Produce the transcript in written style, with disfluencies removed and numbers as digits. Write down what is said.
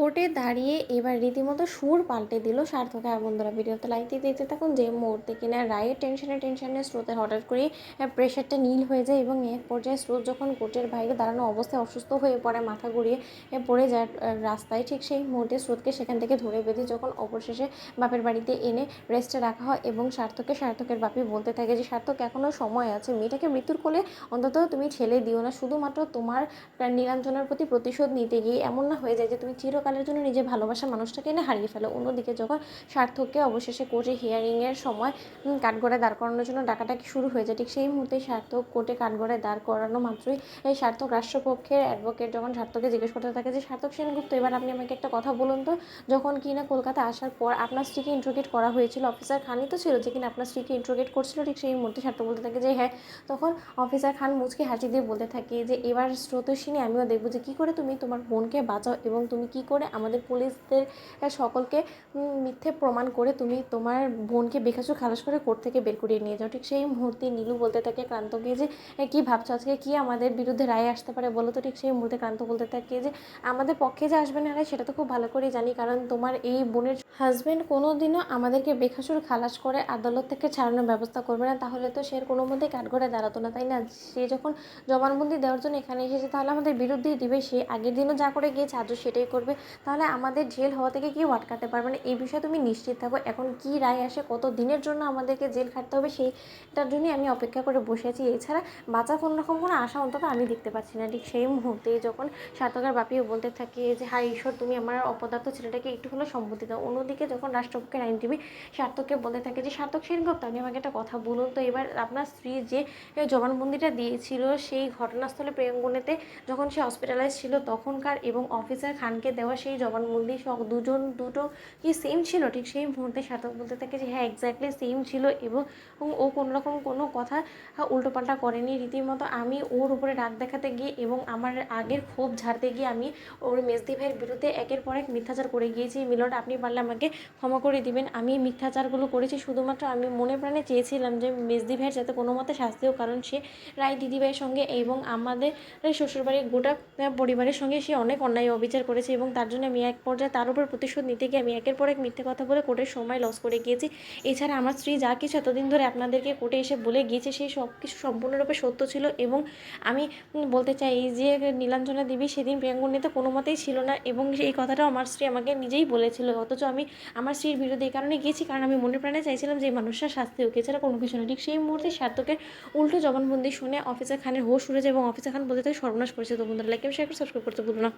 কোর্টে দাঁড়িয়ে এবার রীতিমতো সুর পাল্টে দিল সার্থক। আর বন্ধুরা ভিডিওতে লাইক দিয়ে দিতে থাকুন। যে মুহূর্তে কিনা রায়ের টেনশনে স্রোতের হঠাৎ করে প্রেশারটা নীল হয়ে যায় এবং এক পর্যায়ে স্রোত যখন কোর্টের বাইরে দাঁড়ানো অবস্থায় অসুস্থ হয়ে পড়ে, মাথা ঘুরিয়ে পড়ে যায় রাস্তায়, ঠিক সেই মুহূর্তে স্রোতকে সেখান থেকে ধরে বেঁধে যখন অবশেষে বাপের বাড়িতে এনে রেস্টে রাখা হয় এবং সার্থকের বাপি বলতে থাকে যে সার্থক এখনও সময় আছে, মেয়েটাকে মৃত্যুর কোলে অন্তত তুমি ঠেলে দিও না, শুধুমাত্র তোমার নীলাঞ্জনার প্রতি প্রতিশোধ নিতে গিয়ে এমন না হয়ে যায় যে তুমি চিরকালের জন্য নিজের ভালোবাসার মানুষটাকে এনে হারিয়ে ফেলো। অন্যদিকে যখন সার্থককে অবশেষে কোর্টে হিয়ারিংয়ের সময় কাঠগড়ায় দাঁড় করানোর জন্য ডাকাডাকি শুরু হয়ে যায়, ঠিক সেই মুহূর্তে সার্থক কোর্টে কাঠগড়ায় দাঁড় করানো মাত্রই এই সার্থক রাষ্ট্রপক্ষের অ্যাডভোকেট যখন সার্থককে জিজ্ঞেস করতে থাকে যে সার্থক সেনগুপ্ত, এবার আপনি আমাকে একটা কথা বলুন তো, যখন কিনা কলকাতা আসার পর আপনার স্ত্রীকে ইন্ট্রোগেট করা হয়েছিল, অফিসার খানই তো ছিল যে কিনা আপনার স্ত্রীকে ইন্ট্রোগেট করছিল, ঠিক সেই মুহূর্তে সার্থক বলতে থাকে যে হ্যাঁ। তখন অফিসার খান মুচকি হাসি দিয়ে বলতে থাকে যে এবার স্রোতস্বিনী আমিও দেখবো যে কী করে তুমি তোমার বোনকে বাঁচাও এবং তুমি কী করে আমাদের পুলিশদের সকলকে মিথ্যে প্রমাণ করে তুমি তোমার বোনকে বেকাসুর খালাস করে কোর্ট থেকে বের করিয়ে নিয়ে যাও। ঠিক সেই মুহূর্তে নীলু বলতে থাকে ক্রান্তকে যে কী ভাবছো, আজকে কী আমাদের বিরুদ্ধে রায় আসতে পারে বলো তো। ঠিক সেই মুহূর্তে ক্রান্ত বলতে থাকে যে আমাদের পক্ষে যে আসবে না রায় সেটা তো খুব ভালো করেই জানি, কারণ তোমার এই বোনের হাজব্যান্ড কোনো দিনও আমাদেরকে বেকাসুর খালাস করে আদালত থেকে ছাড়ানোর ব্যবস্থা করবে না, তাহলে তো সে কোনো মধ্যেই কাঠগড়ায় দাঁড়াতো না, তাই না? সে যখন জবানবন্দি দেওয়ার জন্য এখানে এসেছে তাহলে আমাদের বিরুদ্ধেই দিবে, সে আগের দিনও যা করে গিয়েছে আজও সেটাই করবে, তাহলে আমাদের জেল হওয়া থেকে কেউ আটকাতে পারবে না, এই বিষয়ে তুমি নিশ্চিত থাকো। এখন কি রায় আসে, কত দিনের জন্য আমাদেরকে জেল খাটতে হবে সেইটার জন্যই আমি অপেক্ষা করে বসে আছি, এছাড়া বাঁচা কোনো রকম কোনো আশা অন্তত আমি দেখতে পাচ্ছি না। ঠিক সেই মুহূর্তে যখন সার্থকের বাপিও বলতে থাকে যে হায় ঈশ্বর, তুমি আমার অপদার্থ ছেলেটাকে একটু হলেও সম্মতি দাও। অন্যদিকে যখন রাষ্ট্রপক্ষের আইনজীবী সার্থককে বলতে থাকে যে সার্থক সেনগুপ্ত, আপনি আমাকে একটা কথা বলুন তো, এবার আপনার স্ত্রী যে জবানবন্দিটা দিয়েছিল সেই ঘটনাস্থলে প্রেঙ্গনেতে যখন সে হসপিটালাইজ ছিল তখনকার এবং অফিসার খানকে দেওয়া সেই জবানবন্দি দুটো কি সেম ছিল? ঠিক সেই মুহূর্তে সার্থক বলতে থাকে যে হ্যাঁ এক্স্যাক্টলি সেম ছিল এবং ও কোনোরকম কোনো কথা উল্টোপাল্টা করেনি। রীতিমতো আমি ওর উপরে রাগ দেখাতে গিয়ে এবং আমার আগের ক্ষোভ ঝাড়তে গিয়ে আমি ওর মেজদি ভাইয়ের বিরুদ্ধে একের পর এক মিথ্যাচার করে গিয়েছি। মিলন, আপনি পারলে আমাকে ক্ষমা করে দিবেন, আমি মিথ্যাচারগুলো করেছি শুধুমাত্র আমি মনে প্রাণে চেয়েছিলাম যে মেজদি ভাইয়ের যাতে কোনো মতে শাস্তি হোক, কারণ সে রায় দিদিভাইয়ের সঙ্গে এবং আমাদের শ্বশুরবাড়ির গোটা পরিবারের সঙ্গে সে অনেক অন্যায় অবিচার করেছে এবং তার জন্য আমি এক পর্যায়ে তার উপর প্রতিশোধ নিতে গিয়ে আমি একের পর এক মিথ্যে কথা বলে কোর্টের সময় লস করে গিয়েছি। এছাড়া আমার স্ত্রী যা কিছু এতদিন ধরে আপনাদেরকে কোর্টে এসে বলে গিয়েছে সেই সব কিছু সম্পূর্ণরূপে সত্য ছিল এবং আমি বলতে চাই যে নীলাঞ্জনা দেবী সেদিন প্রিয়াঙ্গনীতে কোনো মতেই ছিল না এবং এই কথাটাও আমার স্ত্রী আমাকে নিজেই বলেছিল, অথচ আমি আমার স্ত্রীর বিরুদ্ধে এই কারণে গিয়েছি কারণ আমি মনে প্রাণে চাইছিলাম যে এই মানুষটার শাস্তি হোক, এছাড়া কোনো কিছু না। ঠিক সেই মুহূর্তে সার্থকের উল্টো জবানবন্দি শুনে অফিসার খানের হোশ উড়ে যায় এবং অফিসার খান বলতে থাকে সর্বনাশ করেছে। তো বন্ধুরা লাইক এবং শেয়ার করে সাবস্ক্রাইব করতে ভুলো না।